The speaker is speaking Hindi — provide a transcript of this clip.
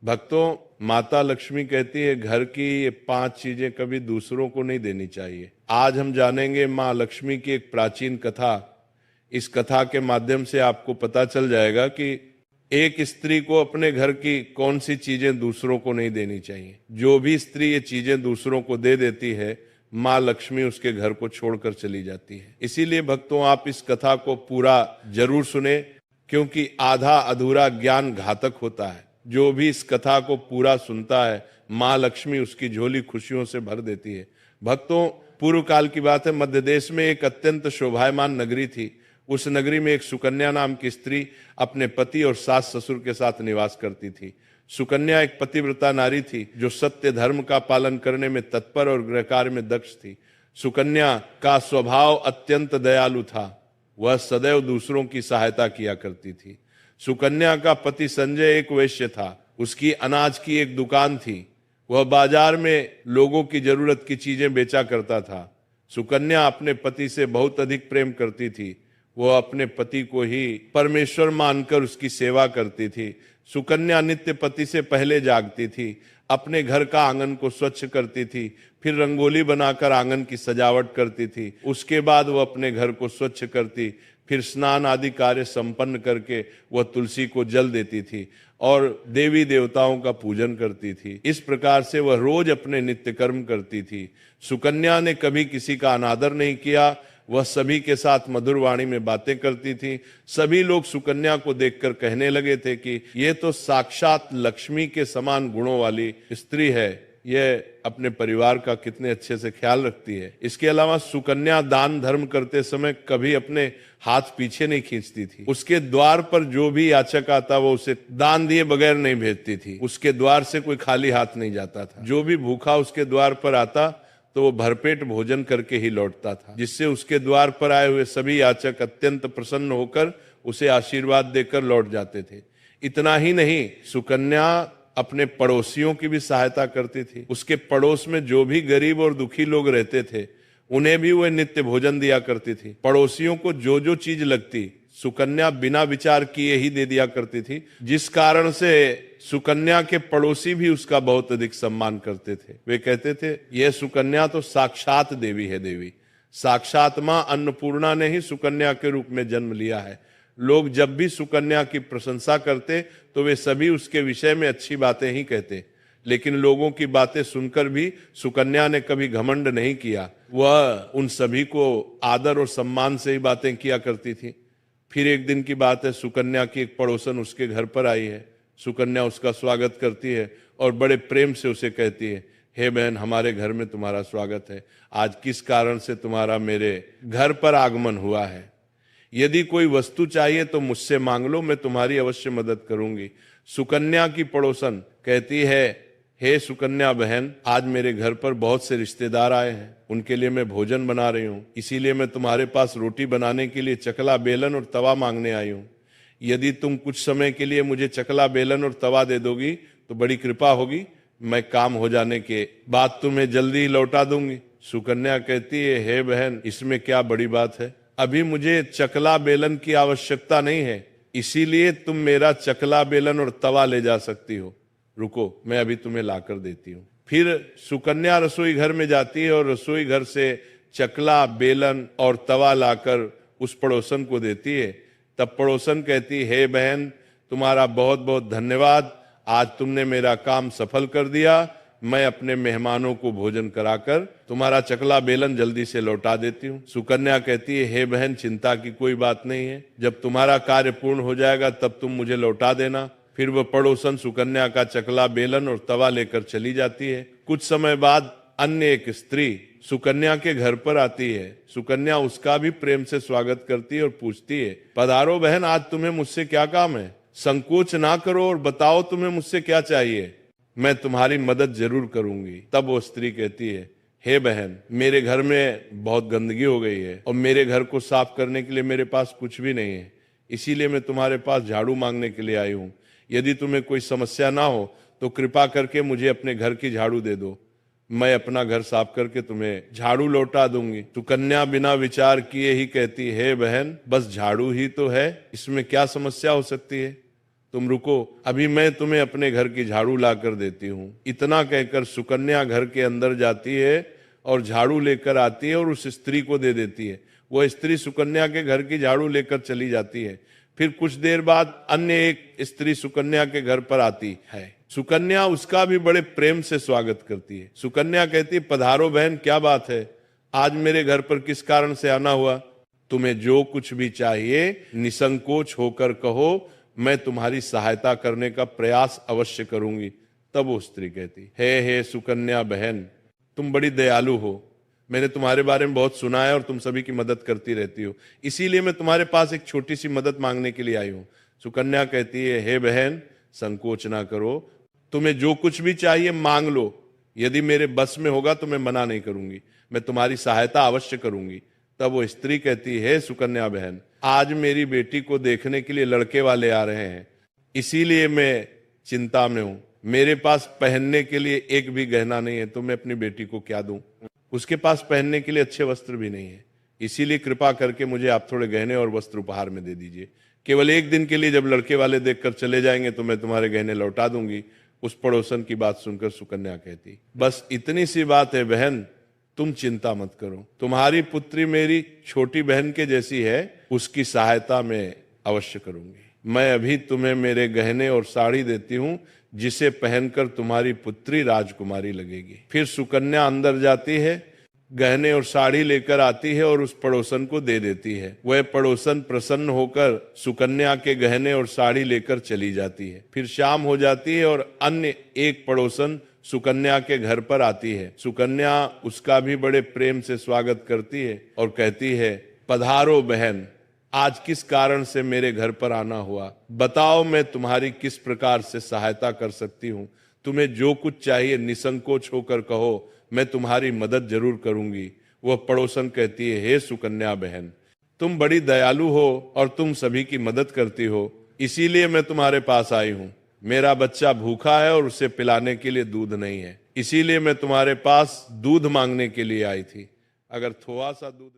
भक्तों, माता लक्ष्मी कहती है घर की ये 5 चीजें कभी दूसरों को नहीं देनी चाहिए। आज हम जानेंगे माँ लक्ष्मी की एक प्राचीन कथा। इस कथा के माध्यम से आपको पता चल जाएगा कि एक स्त्री को अपने घर की कौन सी चीजें दूसरों को नहीं देनी चाहिए। जो भी स्त्री ये चीजें दूसरों को दे देती है, माँ लक्ष्मी उसके घर को छोड़कर चली जाती है। इसीलिए भक्तों, आप इस कथा को पूरा जरूर सुने, क्योंकि आधा अधूरा ज्ञान घातक होता है। जो भी इस कथा को पूरा सुनता है, माँ लक्ष्मी उसकी झोली खुशियों से भर देती है। भक्तों, पूर्व काल की बात है, मध्य देश में एक अत्यंत शोभायमान नगरी थी। उस नगरी में एक सुकन्या नाम की स्त्री अपने पति और सास ससुर के साथ निवास करती थी। सुकन्या एक पतिव्रता नारी थी जो सत्य धर्म का पालन करने में तत्पर और गृह कार्य में दक्ष थी। सुकन्या का स्वभाव अत्यंत दयालु था। वह सदैव दूसरों की सहायता किया करती थी। सुकन्या का पति संजय एक वैश्य था। उसकी अनाज की एक दुकान थी। वह बाजार में लोगों की जरूरत की चीजें बेचा करता था। सुकन्या अपने पति से बहुत अधिक प्रेम करती थी। वह अपने पति को ही परमेश्वर मानकर उसकी सेवा करती थी। सुकन्या नित्य पति से पहले जागती थी। अपने घर का आंगन को स्वच्छ करती थी, फिर रंगोली बनाकर आंगन की सजावट करती थी। उसके बाद वह अपने घर को स्वच्छ करती, फिर स्नान आदि कार्य संपन्न करके वह तुलसी को जल देती थी और देवी देवताओं का पूजन करती थी। इस प्रकार से वह रोज अपने नित्य कर्म करती थी। सुकन्या ने कभी किसी का अनादर नहीं किया। वह सभी के साथ मधुर वाणी में बातें करती थी। सभी लोग सुकन्या को देखकर कहने लगे थे कि ये तो साक्षात लक्ष्मी के समान गुणों वाली स्त्री है। यह अपने परिवार का कितने अच्छे से ख्याल रखती है। इसके अलावा सुकन्या दान धर्म करते समय कभी अपने हाथ पीछे नहीं खींचती थी। उसके द्वार पर जो भी याचक आता वो उसे दान दिए बगैर नहीं भेजती थी। उसके द्वार से कोई खाली हाथ नहीं जाता था। जो भी भूखा उसके द्वार पर आता तो वो भरपेट भोजन करके ही लौटता था, जिससे उसके द्वार पर आए हुए सभी याचक अत्यंत प्रसन्न होकर उसे आशीर्वाद देकर लौट जाते थे। इतना ही नहीं, सुकन्या अपने पड़ोसियों की भी सहायता करती थी। उसके पड़ोस में जो भी गरीब और दुखी लोग रहते थे उन्हें भी वह नित्य भोजन दिया करती थी। पड़ोसियों को जो जो चीज लगती सुकन्या बिना विचार किए ही दे दिया करती थी, जिस कारण से सुकन्या के पड़ोसी भी उसका बहुत अधिक सम्मान करते थे। वे कहते थे, यह सुकन्या तो साक्षात देवी है। देवी साक्षात मां अन्नपूर्णा ने ही सुकन्या के रूप में जन्म लिया है। लोग जब भी सुकन्या की प्रशंसा करते तो वे सभी उसके विषय में अच्छी बातें ही कहते, लेकिन लोगों की बातें सुनकर भी सुकन्या ने कभी घमंड नहीं किया। वह उन सभी को आदर और सम्मान से ही बातें किया करती थी। फिर एक दिन की बात है, सुकन्या की एक पड़ोसन उसके घर पर आई है। सुकन्या उसका स्वागत करती है और बड़े प्रेम से उसे कहती है, हे बहन, हमारे घर में तुम्हारा स्वागत है। आज किस कारण से तुम्हारा मेरे घर पर आगमन हुआ है? यदि कोई वस्तु चाहिए तो मुझसे मांग लो, मैं तुम्हारी अवश्य मदद करूंगी। सुकन्या की पड़ोसन कहती है, हे सुकन्या बहन, आज मेरे घर पर बहुत से रिश्तेदार आए हैं। उनके लिए मैं भोजन बना रही हूँ, इसीलिए मैं तुम्हारे पास रोटी बनाने के लिए चकला, बेलन और तवा मांगने आई हूँ। यदि तुम कुछ समय के लिए मुझे चकला, बेलन और तवा दे दोगी तो बड़ी कृपा होगी। मैं काम हो जाने के बाद तुम्हें जल्दी ही लौटा दूंगी। सुकन्या कहती है, हे बहन, इसमें क्या बड़ी बात है? अभी मुझे चकला बेलन की आवश्यकता नहीं है, इसीलिए तुम मेरा चकला, बेलन और तवा ले जा सकती हो। रुको, मैं अभी तुम्हें लाकर देती हूँ। फिर सुकन्या रसोई घर में जाती है और रसोई घर से चकला, बेलन और तवा लाकर उस पड़ोसन को देती है। तब पड़ोसन कहती, हे बहन, तुम्हारा बहुत बहुत धन्यवाद। आज तुमने मेरा काम सफल कर दिया। मैं अपने मेहमानों को भोजन कराकर तुम्हारा चकला, बेलन जल्दी से लौटा देती हूँ। सुकन्या कहती है, हे बहन, चिंता की कोई बात नहीं है। जब तुम्हारा कार्य पूर्ण हो जाएगा तब तुम मुझे लौटा देना। फिर वह पड़ोसन सुकन्या का चकला, बेलन और तवा लेकर चली जाती है। कुछ समय बाद अन्य एक स्त्री सुकन्या के घर पर आती है। सुकन्या उसका भी प्रेम से स्वागत करती है और पूछती है, पधारो बहन, आज तुम्हें मुझसे क्या काम है? संकोच ना करो और बताओ तुम्हें मुझसे क्या चाहिए। मैं तुम्हारी मदद जरूर करूंगी। तब वो स्त्री कहती है, हे बहन, मेरे घर में बहुत गंदगी हो गई है और मेरे घर को साफ करने के लिए मेरे पास कुछ भी नहीं है, इसीलिए मैं तुम्हारे पास झाड़ू मांगने के लिए आई हूँ। यदि तुम्हें कोई समस्या ना हो तो कृपा करके मुझे अपने घर की झाड़ू दे दो। मैं अपना घर साफ करके तुम्हें झाड़ू लौटा दूंगी। सुकन्या बिना विचार किए ही कहती, हे बहन, बस झाड़ू ही तो है, इसमें क्या समस्या हो सकती है? तुम रुको, अभी मैं तुम्हें अपने घर की झाड़ू ला कर देती हूँ। इतना कहकर सुकन्या घर के अंदर जाती है और झाड़ू लेकर आती है और उस स्त्री को दे देती है। वह स्त्री सुकन्या के घर की झाड़ू लेकर चली जाती है। फिर कुछ देर बाद अन्य एक स्त्री सुकन्या के घर पर आती है। सुकन्या उसका भी बड़े प्रेम से स्वागत करती है। सुकन्या कहती है, पधारो बहन, क्या बात है, आज मेरे घर पर किस कारण से आना हुआ? तुम्हें जो कुछ भी चाहिए निसंकोच होकर कहो, मैं तुम्हारी सहायता करने का प्रयास अवश्य करूंगी। तब वो स्त्री कहती, हे सुकन्या बहन, तुम बड़ी दयालु हो, मैंने तुम्हारे बारे में बहुत सुना है और तुम सभी की मदद करती रहती हो, इसीलिए मैं तुम्हारे पास एक छोटी सी मदद मांगने के लिए आई हूं। सुकन्या कहती है, हे बहन, संकोच ना करो, तुम्हें जो कुछ भी चाहिए मांग लो, यदि मेरे बस में होगा तो मैं मना नहीं करूंगी, मैं तुम्हारी सहायता अवश्य करूंगी। तब वो स्त्री कहती है, सुकन्या बहन, आज मेरी बेटी को देखने के लिए लड़के वाले आ रहे हैं, इसीलिए मैं चिंता में हूं। मेरे पास पहनने के लिए एक भी गहना नहीं है, तो मैं अपनी बेटी को क्या दूं? उसके पास पहनने के लिए अच्छे वस्त्र भी नहीं है, इसीलिए कृपा करके मुझे आप थोड़े गहने और वस्त्र उपहार में दे दीजिए। केवल एक दिन के लिए जब लड़के वाले देखकर चले जाएंगे तो मैं तुम्हारे गहने लौटा दूंगी। उस पड़ोसन की बात सुनकर सुकन्या कहती, बस इतनी सी बात है बहन, तुम चिंता मत करो, तुम्हारी पुत्री मेरी छोटी बहन के जैसी है, उसकी सहायता मैं अवश्य करूंगी। मैं अभी तुम्हें मेरे गहने और साड़ी देती हूं, जिसे पहनकर तुम्हारी पुत्री राजकुमारी लगेगी। फिर सुकन्या अंदर जाती है, गहने और साड़ी लेकर आती है और उस पड़ोसन को दे देती है। वह पड़ोसन प्रसन्न होकर सुकन्या के गहने और साड़ी लेकर चली जाती है। फिर शाम हो जाती है और अन्य एक पड़ोसन सुकन्या के घर पर आती है। सुकन्या उसका भी बड़े प्रेम से स्वागत करती है और कहती है, पधारो बहन, आज किस कारण से मेरे घर पर आना हुआ? बताओ, मैं तुम्हारी किस प्रकार से सहायता कर सकती हूँ? तुम्हें जो कुछ चाहिए निसंकोच होकर कहो, मैं तुम्हारी मदद जरूर करूंगी। वह पड़ोसन कहती है, हे सुकन्या बहन, तुम बड़ी दयालु हो और तुम सभी की मदद करती हो, इसीलिए मैं तुम्हारे पास आई हूँ। मेरा बच्चा भूखा है और उसे पिलाने के लिए दूध नहीं है, इसीलिए मैं तुम्हारे पास दूध मांगने के लिए आई थी। अगर थोड़ा सा दूध